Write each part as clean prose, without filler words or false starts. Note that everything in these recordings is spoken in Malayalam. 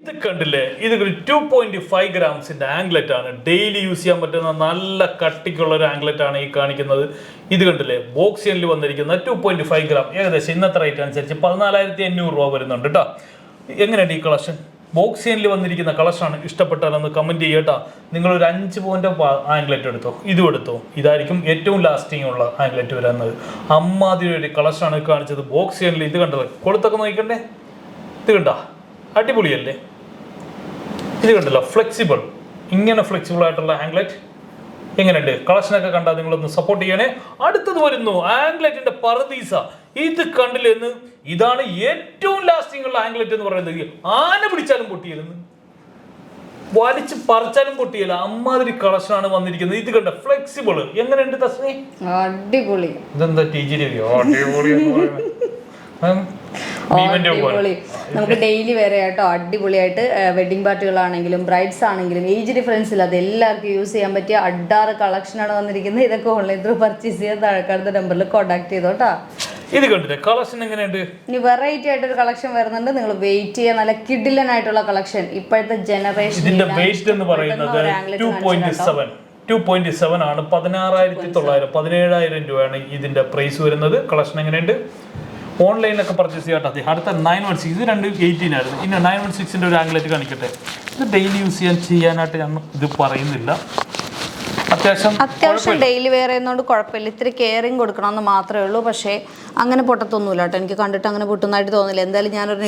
ഇത് കണ്ടില്ലേ, ഇത് 2.5 ഗ്രാംസിന്റെ ആംഗ്ലറ്റ് ആണ്. ഡെയിലി യൂസ് ചെയ്യാൻ പറ്റുന്ന നല്ല കട്ടിക്കുള്ള ഒരു ആംഗ്ലറ്റ് ആണ് ഈ കാണിക്കുന്നത്. ഇത് കണ്ടില്ലേ, ബോക്സിയനിൽ വന്നിരിക്കുന്ന 2.5 ഗ്രാം, ഏകദേശം ഇന്നത്തെ റേറ്റ് അനുസരിച്ച് 14,800 രൂപ വരുന്നുണ്ട് കേട്ടോ. എങ്ങനെയുണ്ട് ഈ കളക്ഷൻ? ബോക്സിയനിൽ വന്നിരിക്കുന്ന കളക്ഷനാണ്. ഇഷ്ടപ്പെട്ടാലൊന്ന് കമന്റ് ചെയ്യട്ടോ. നിങ്ങളൊരു 5 പോയിന്റ് ആംഗ്ലറ്റ് എടുത്തോ, ഇതും എടുത്തോ. ഇതായിരിക്കും ഏറ്റവും ലാസ്റ്റിംഗ് ഉള്ള ആംഗ്ലറ്റ് വരുന്നത്. അമ്മാതിരി ഒരു കളക്ഷനാണ് കാണിച്ചത് ബോക്സിയനിൽ. ഇത് കണ്ടത് കൊളുത്തൊക്കെ നോക്കണ്ടേ, ഇത് കണ്ട അടിപൊളിയല്ലേ? ഇത് കണ്ടല്ലോ, ഫ്ലെക്സിബിൾ. ഇങ്ങനെ ഫ്ലെക്സിബിൾ ആയിട്ടുള്ള ആംഗ്ലറ്റ് എങ്ങനെയുണ്ട്? കളക്ഷനൊക്കെ കണ്ടാൽ നിങ്ങളൊന്ന് സപ്പോർട്ട് ചെയ്യണേ. അടുത്തത് വരുന്നു ആംഗ്ലറ്റിന്റെ പർദീസ. ഇത് കണ്ടില്ലെന്ന്, ഇതാണ് ഏറ്റവും ലാസ്റ്റിംഗ് ഉള്ള ആംഗ്ലറ്റ് എന്ന് പറയുന്നത്. ആന പിടിച്ചാലും പൊട്ടിയില്ലെന്ന്, വലിച്ച് പറിച്ചാലും പൊട്ടിയില്ല. അമ്മാതിരി കളക്ഷനാണ് വന്നിരിക്കുന്നത്. ഇത് കണ്ട ഫ്ലെക്സിബിൾ. എങ്ങനെയുണ്ട് തസ്മി? അടിപൊളി. ഇതെന്താ ടീച്ചർ അടിപൊളി? നമുക്ക് ഡെയിലി വേറെ കേട്ടോ. അടിപൊളിയായിട്ട് വെഡിങ് പാർട്ടികളാണെങ്കിലും ബ്രൈഡ്സ് ആണെങ്കിലും ഏജ് ഡിഫറൻസ് ഇല്ലാതെ എല്ലാവർക്കും യൂസ് ചെയ്യാൻ പറ്റിയ അഡാറ് കളക്ഷനാണ് വന്നിരിക്കുന്നത്. ഇതൊക്കെ ഓൺലൈൻ ത്രൂ പർച്ചേസ് ചെയ്യാൻ താഴെക്കാടുത്ത നമ്പറിൽ കോൺടാക്ട് ചെയ്തോട്ടാ. ഇത് കണ്ടില്ലേ, കളക്ഷൻ എങ്ങനെയുണ്ട്? ഇനി വെറൈറ്റി ആയിട്ടൊരു കളക്ഷൻ വരുന്നുണ്ട്. നിങ്ങൾ വെയിറ്റ് ചെയ്യാൻ. നല്ല കിഡിലൻ ആയിട്ടുള്ള കളക്ഷൻ. ഇപ്പോഴത്തെ ജനറേഷൻ ഇതിന്റെ വെയിറ്റ് എന്ന് പറയുന്നത് 2.7 ആണ്. 16,900 17,000 രൂപയാണ് ഇതിന്റെ പ്രൈസ് വരുന്നത്. കളക്ഷൻ എങ്ങനെയുണ്ട്? ഓൺലൈനിലൊക്കെ പർച്ചേസ് ചെയ്യാട്ടോ. അടുത്ത 916, ഇത് 218 ആയിരുന്നു. ഇനി 916ന്റെ ഒരു ആംഗ്ലറ്റ് കാണിക്കട്ടെ. ഇത് ഡെയിലി യൂസ് ചെയ്യാനായിട്ട് ഞാൻ ഇത് പറയുന്നില്ല. അത്യാവശ്യം ഡെയിലി വെയർ ചെയ്യുന്നതുകൊണ്ട് കുഴപ്പമില്ല. ഇത്തിരി കെയറിങ് കൊടുക്കണമെന്ന് മാത്രമേ ഉള്ളൂ. പക്ഷേ അങ്ങനെ പൊട്ടത്തൊന്നുമില്ല കേട്ടോ. എനിക്ക് കണ്ടിട്ട് അങ്ങനെ പൊട്ടുന്നതായിട്ട് തോന്നില്ല. എന്തായാലും ഞാനൊരു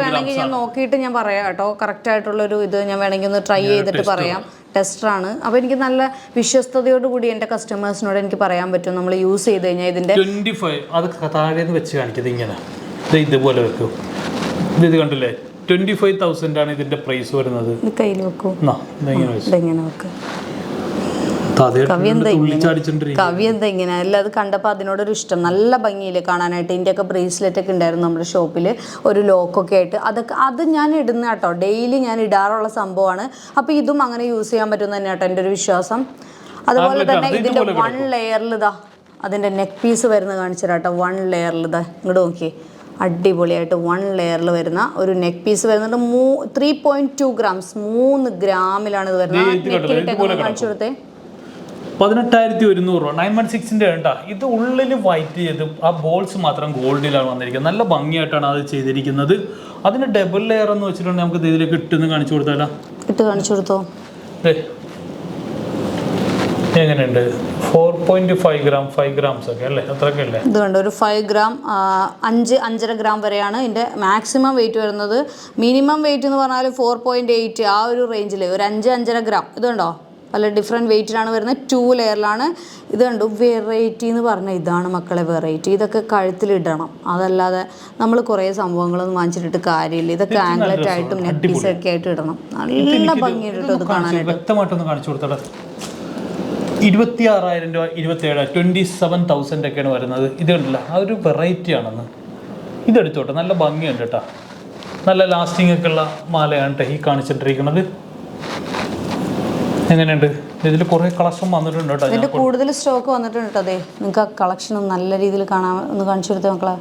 വേണമെങ്കിൽ ഞാൻ നോക്കിയിട്ട് ഞാൻ പറയാം കേട്ടോ. കറക്റ്റ് ആയിട്ടുള്ളൊരു ഇത് ഞാൻ വേണമെങ്കിൽ ഒന്ന് ട്രൈ ചെയ്തിട്ട് പറയാം. ടെസ്റ്ററാണ്. അപ്പോൾ എനിക്ക് നല്ല വിശ്വസ്തയോടുകൂടി എൻ്റെ കസ്റ്റമേഴ്സിനോട് എനിക്ക് പറയാൻ പറ്റും. നമ്മൾ യൂസ് ചെയ്ത് കഴിഞ്ഞാൽ ഇതിൻ്റെ 25 അത് താഴേന്ന് വെച്ച് കാണിക്കുന്നത് ഇങ്ങനെ ഇതുപോലെ വെക്കും. ഇത് കണ്ടില്ലേ, 25,000 ആണ് ഇതിന്റെ പ്രൈസ് വരുന്നത്. കയ്യിൽ വെക്കും. ഇതെങ്ങനെ വെക്കും? കവി എന്താ ഇങ്ങനെ അല്ല, അത് കണ്ടപ്പോൾ അതിനോടൊരു ഇഷ്ടം. നല്ല ഭംഗിയില്ലേ കാണാനായിട്ട്. ഇതിൻ്റെയൊക്കെ ബ്രേസ്ലെറ്റ് ഒക്കെ ഉണ്ടായിരുന്നു നമ്മുടെ ഷോപ്പിൽ, ഒരു ലോക്കൊക്കെ ആയിട്ട്. അത് ഞാൻ ഇടുന്ന കേട്ടോ. ഡെയിലി ഞാൻ ഇടാറുള്ള സംഭവമാണ്. അപ്പോൾ ഇതും അങ്ങനെ യൂസ് ചെയ്യാൻ പറ്റുമെന്ന് തന്നെ കേട്ടോ എൻ്റെ ഒരു വിശ്വാസം. അതുപോലെ തന്നെ ഇതിൻ്റെ 1 ലെയറിൽ ഇതാ അതിൻ്റെ നെക്ക് പീസ് വരുന്നത് കാണിച്ചു കേട്ടോ. 1 ലെയറിൽ ഇതാ ഇങ്ങോട്ട് നോക്കിയേ, അടിപൊളിയായിട്ട് 1 ലെയറിൽ വരുന്ന ഒരു നെക്ക് പീസ് വരുന്നുണ്ട്. 3.2 ഗ്രാംസ് 3 ഗ്രാമിലാണ് ഇത് വരുന്നത്. നെക്കിലിട്ടൊക്കെ കാണിച്ചു കൊടുത്തേ. 18,100 രൂപ. 916ന്റെ കേട്ടാ. ഇത് ഉള്ളിൽ വൈറ്റ് ചെയ്ത് ആ ബോൾസ് മാത്രം ഗോൾഡിലാണ് വന്നിരിക്കുന്നത്. നല്ല ഭംഗിയായിട്ടാണ് അത് ചെയ്തിരിക്കുന്നത്. അതിന് ഡബിൾ ലെയർ എന്ന് വെച്ചിട്ടുണ്ടെങ്കിൽ നമുക്ക് ഇതിലേക്ക് ഇട്ടെന്ന് കാണിച്ചു കൊടുത്താലോ? ഇട്ട് കാണിച്ചു കൊടുത്തോ. എങ്ങനെയുണ്ട്? 4.5 ഗ്രാം 5 ഗ്രാംസ് ഒക്കെ അല്ലേ, അത്രയൊക്കെ അല്ലേ? ഇത് കണ്ടോ, ഒരു 5 ഗ്രാം 5.5 ഗ്രാം വരെയാണ് ഇതിൻ്റെ മാക്സിമം വെയിറ്റ് വരുന്നത്. മിനിമം വെയിറ്റ് എന്ന് പറഞ്ഞാൽ 4.8 ആ ഒരു റേഞ്ചിൽ ഒരു 5.5 ഗ്രാം. ഇതുണ്ടോ, പല ഡിഫറെൻറ്റ് വെയിറ്റിലാണ് വരുന്നത്. 2 ലെയറിലാണ്. ഇത് കണ്ടു, വെറൈറ്റി എന്ന് പറഞ്ഞാൽ ഇതാണ് മക്കളെ വെറൈറ്റി. ഇതൊക്കെ കഴുത്തിലിടണം. അതല്ലാതെ നമ്മൾ കുറേ സംഭവങ്ങളൊന്നും വാങ്ങിച്ചിട്ട് കാര്യമില്ല. ഇതൊക്കെ ആംഗ്ലറ്റ് ആയിട്ടും നെക്ക് പീസൊക്കെ ആയിട്ട് ഇടണം. നല്ല ഭംഗിയായിട്ട് ഇത് കാണാനായിട്ട്. വ്യക്തമായിട്ടൊന്ന് കാണിച്ചു കൊടുത്തത്. 26,000 രൂപ 27,000 ഒക്കെയാണ് വരുന്നത്. ഇത് കണ്ടില്ല, ആ ഒരു വെറൈറ്റി ആണെന്ന്. ഇതെടുത്തോട്ടെ, നല്ല ഭംഗിയുണ്ട് കേട്ടോ. നല്ല ലാസ്റ്റിംഗ് ഒക്കെ ഉള്ള മാലയാണ് കേട്ടോ ഈ കാണിച്ചിട്ടിരിക്കുന്നത്. എങ്ങനെയുണ്ട്? ഇതിൽ കുറേ കളക്ഷൻ വന്നിട്ടുണ്ട് കേട്ടോ. ഇതിൻ്റെ കൂടുതൽ സ്റ്റോക്ക് വന്നിട്ടുണ്ട് കേട്ടോ. അതെ, നിങ്ങൾക്ക് ആ കളക്ഷൻ നല്ല രീതിയിൽ കാണാൻ ഒന്ന് കാണിച്ചു കൊടുത്തേ മക്കളെ.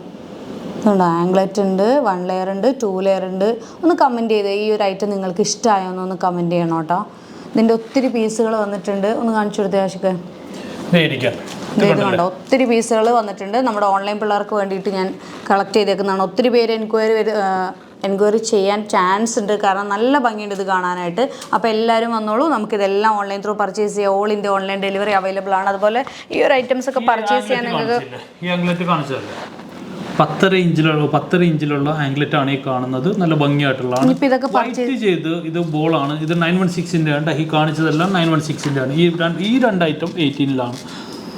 ഇതുണ്ട്, ആംഗ്ലറ്റ് ഉണ്ട്, 1 ലെയർ ഉണ്ട്, 2 ലെയർ ഉണ്ട്. ഒന്ന് കമൻറ്റ് ചെയ്തേ ഈ ഒരു ഐറ്റം നിങ്ങൾക്ക് ഇഷ്ടമായോ എന്നൊന്ന് കമൻറ്റ് ചെയ്യണം കേട്ടോ. ഇതിൻ്റെ ഒത്തിരി പീസുകൾ വന്നിട്ടുണ്ട്. ഒന്ന് കാണിച്ചു കൊടുത്തേ ആഷിക്ക്. ഇത് കണ്ടോ, ഒത്തിരി പീസുകൾ വന്നിട്ടുണ്ട്. നമ്മുടെ ഓൺലൈൻ പിള്ളേർക്ക് വേണ്ടിയിട്ട് ഞാൻ കളക്ട് ചെയ്തേക്കുന്നതാണ്. ഒത്തിരി പേര് എൻക്വയറി ചെയ്യാൻ ചാൻസ് ഉണ്ട്. കാരണം നല്ല ഭംഗിയുണ്ട് ഇത് കാണാനായിട്ട്. അപ്പോൾ എല്ലാവരും വന്നോളൂ. നമുക്കിതെല്ലാം ഓൺലൈൻ ത്രൂ പർച്ചേസ് ചെയ്യാം. All India online delivery available ആണ്. അതുപോലെ ഈ ഒരു ഐറ്റംസ് ഒക്കെ പർച്ചേസ് ചെയ്യാൻ നിങ്ങൾക്ക് 10 ഇഞ്ചിലുള്ള ആംഗ്ലറ്റ് ആണ് ഈ കാണുന്നത്. നല്ല ഭംഗിയായിട്ടുള്ളതാണ്. ഇത് ബോളാണ്. ഇത് 916ന്റെ ആണ്. ഈ കാണിച്ചതെല്ലാം 916ന്റെ ആണ്. ഈ 2 ഐറ്റം 18ലാണ്.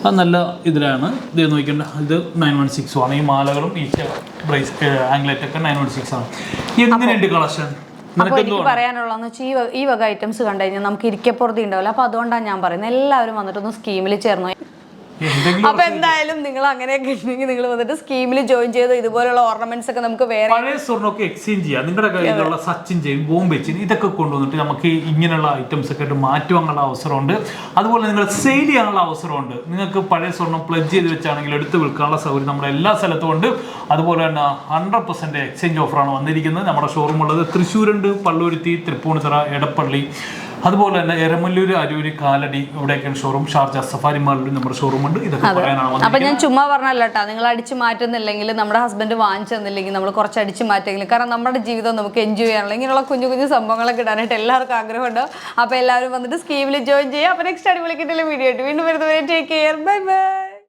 അത് നല്ല ഇതിലാണ്. ഇത് നോക്കേണ്ട, ഇത് 916 ആണ്. ഈ മാലകളും ഈ ആംഗ്ലറ്റ് ഒക്കെ 916 ആണ്. എങ്ങനെയുണ്ട് കളക്ഷൻ? അപ്പോൾ എനിക്ക് പറയാനുള്ളതെന്ന് വെച്ചാൽ ഈ വക ഐറ്റംസ് കണ്ടു കഴിഞ്ഞാൽ നമുക്ക് ഇരിക്കപ്പുറത്ത് ഉണ്ടാവില്ല. അപ്പോൾ അതുകൊണ്ടാണ് ഞാൻ പറയുന്നത് എല്ലാവരും വന്നിട്ടൊന്ന് സ്കീമിൽ ചേർന്നു. അപ്പൊ എന്തായാലും നിങ്ങൾ അങ്ങനെയൊക്കെ ഉണ്ടെങ്കിൽ നിങ്ങൾ വന്നിട്ട് സ്കീമിൽ ജോയിൻ ചെയ്ത് ഇതുപോലുള്ള ഓർണമെന്റ്സ് ഒക്കെ നമുക്ക് വേറെ പഴയ സ്വർണ്ണമൊക്കെ എക്സ്ചേഞ്ച് ചെയ്യാം. നിങ്ങളുടെ കയ്യിലുള്ള സച്ചിൻ ചെയിൻ, ബോംബെ ചെയിൻ ഇതൊക്കെ കൊണ്ടുവന്നിട്ട് നമുക്ക് ഇങ്ങനെയുള്ള ഐറ്റംസ് ഒക്കെ ആയിട്ട് മാറ്റി വാങ്ങാനുള്ള അവസരമുണ്ട്. അതുപോലെ നിങ്ങൾ സെയിൽ ചെയ്യാനുള്ള അവസരമുണ്ട്. നിങ്ങൾക്ക് പഴയ സ്വർണ്ണം പ്ലഡ്ജ് ചെയ്ത് വെച്ചാണെങ്കിൽ എടുത്ത് വിൽക്കാനുള്ള സൗകര്യം നമ്മുടെ എല്ലാ സ്ഥലത്തും ഉണ്ട്. അതുപോലെ തന്നെ 100% എക്സ്ചേഞ്ച് ഓഫറാണ് വന്നിരിക്കുന്നത്. നമ്മുടെ ഷോറൂം ഉള്ളത് തൃശ്ശൂരുണ്ട്, പള്ളുരുത്തി, തൃപ്പൂണിത്തുറ, എടപ്പള്ളി, അതുപോലെ തന്നെ എരമല്ലൂർ, അരൂര്, കാലടി ഇവിടെയൊക്കെയാണ് ഷോറൂം. ഷാർജ സഫാരി മാളിലും നമ്മുടെ ഷോറൂം ഉണ്ട്. ഇതൊക്കെ പറയാനാണ്. അപ്പൊ ഞാൻ ചുമ്മാ പറഞ്ഞല്ലോ കേട്ടോ, നിങ്ങൾ അടിച്ചു മാറ്റുന്നില്ലെങ്കിൽ നമ്മുടെ ഹസ്ബൻഡ് വാങ്ങിച്ചു തന്നില്ലെങ്കിൽ നമ്മൾ കുറച്ച് അടിച്ചു മാറ്റെങ്കിലും, കാരണം നമ്മുടെ ജീവിതം നമുക്ക് എൻജോയ് ചെയ്യാനുള്ള ഇങ്ങനെയുള്ള കുഞ്ഞു കുഞ്ഞു സംഭവങ്ങളൊക്കെ ഇടാനായിട്ട് എല്ലാവർക്കും ആഗ്രഹമുണ്ട്. അപ്പൊ എല്ലാവരും വന്നിട്ട് സ്കീമിൽ ജോയിൻ ചെയ്യുക. അപ്പൊ നെക്സ്റ്റ് അടിപൊളിക്കിട്ടുള്ള വീഡിയോ ആയിട്ട് വീണ്ടും വരുന്നവരെ ടേക്ക് കെയർ, ബൈ ബൈ.